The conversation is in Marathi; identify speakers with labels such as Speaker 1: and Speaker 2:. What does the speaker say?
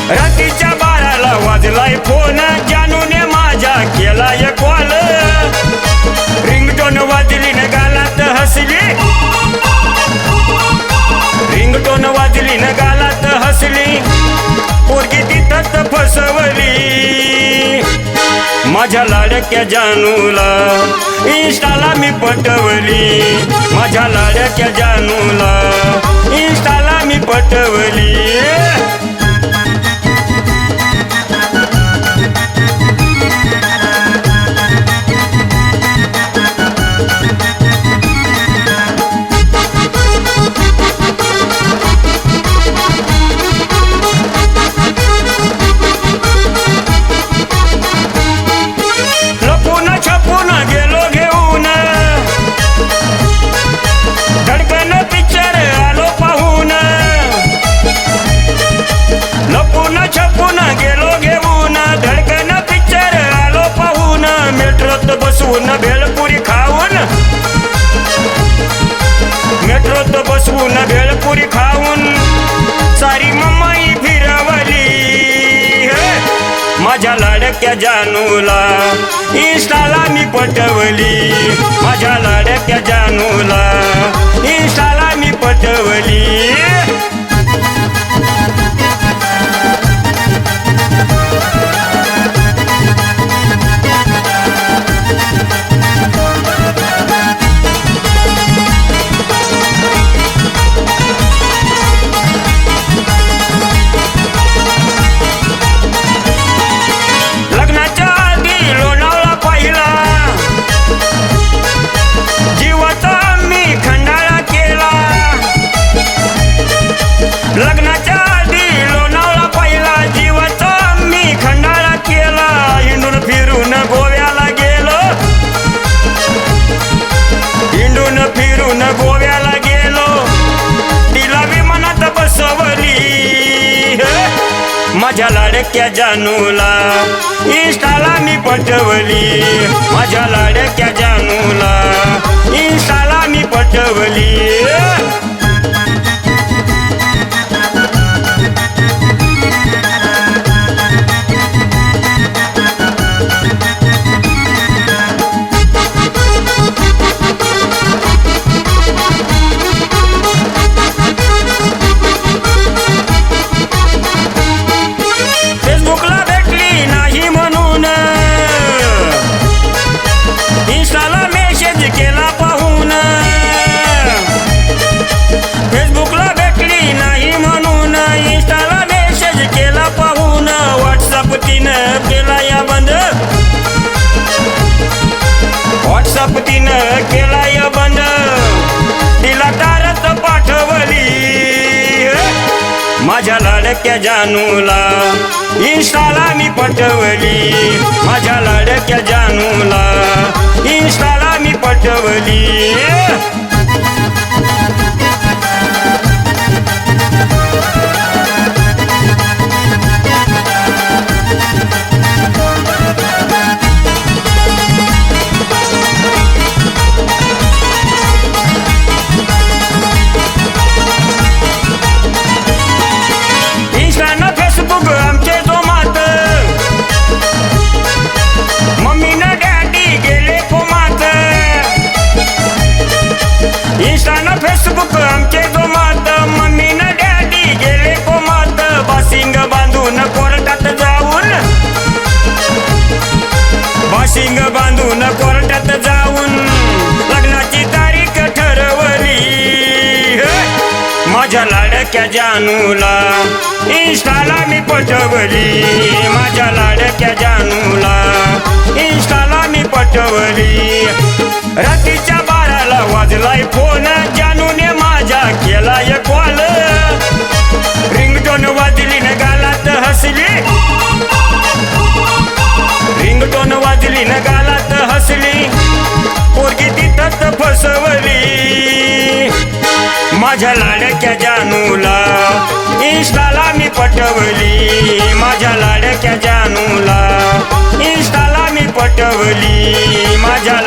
Speaker 1: रात्रीच्या 12ला वाजलाय फोन, जानूने माझ्या केलाय कॉल. रिंगटोन वाजली न गालात हसली, रिंगटोन वाजली न गालात हसली. पोरगी तिथंच फसवली माझ्या लाडक्या जानूला, इंस्टाला मी पटवली. माझ्या लाडक्या जानूला इंस्टाला मी पटवली. बसवून भेळपुरी खाऊन, मेट्रोत बसवून भेळपुरी खाऊन सारी मुंबई फिरवली. माझ्या लाडक्या जानूला इंस्टाला मी पटवली. माझ्या लाडक्या जानूला इंस्टाला मी पटवली. लग्नाच्या आधी लोणावळा पहिला, जीवाचा मी खंडाळा केला. हिंडून फिरून गोव्याला गेलो, हिंडून फिरून गोव्याला गेलो. तिला विमानात बसवली. माझ्या लाडक्या जानूला इंस्टाला मी पटवली. माझ्या लाडक्या जानूला इंस्टाला मी पटवली. फेसबुकला भेटली नाही म्हणून इंस्टाला मेसेज केला पाहून. फेसबुकला भेटली नाही म्हणून इंस्टाला मेसेज केला पाहून. व्हॉट्सअप तिनं केला या बंद, व्हॉट्सअप तिनं केला या बंद. तिला तारच पाठवली. माझ्या लाडक्या जानूला इंस्टाला मी पटवली. माझ्या लाडक्या जानूला इंस्टाला मी पटवली. इंस्टानं फेसबुक आमचे जोमात, मम्मीनं डॅडी गेले कोमात. इंस्टानं फेसबुक आमचे जोमात, मम्मीनं डॅडी गेले कोमात. बाशिंग बांधून कोर्टात जाऊन, बाशिंग बांधून कोर्टात जाऊन लग्नाची तारीख ठरवली. माझ्या लाडक्या जानूला इंस्टाला मी पटवली. माझ्या लाडक्या जानूला इंस्टाला मी पटवली. रात्रीच्या 12ला वाजलाय फोन, जानूने माझ्या केलाय कॉल. रिंगटोन वाजली न गालात हसली, रिंगटोन वाजली न गालात हसली. पोरगी तिथंच फसवली. माझ्या लाडक्या जानूला इंस्टाला मी पटवली, माझ्या लाडक्या जानूला इंस्टाला मी पटवली, माझ्या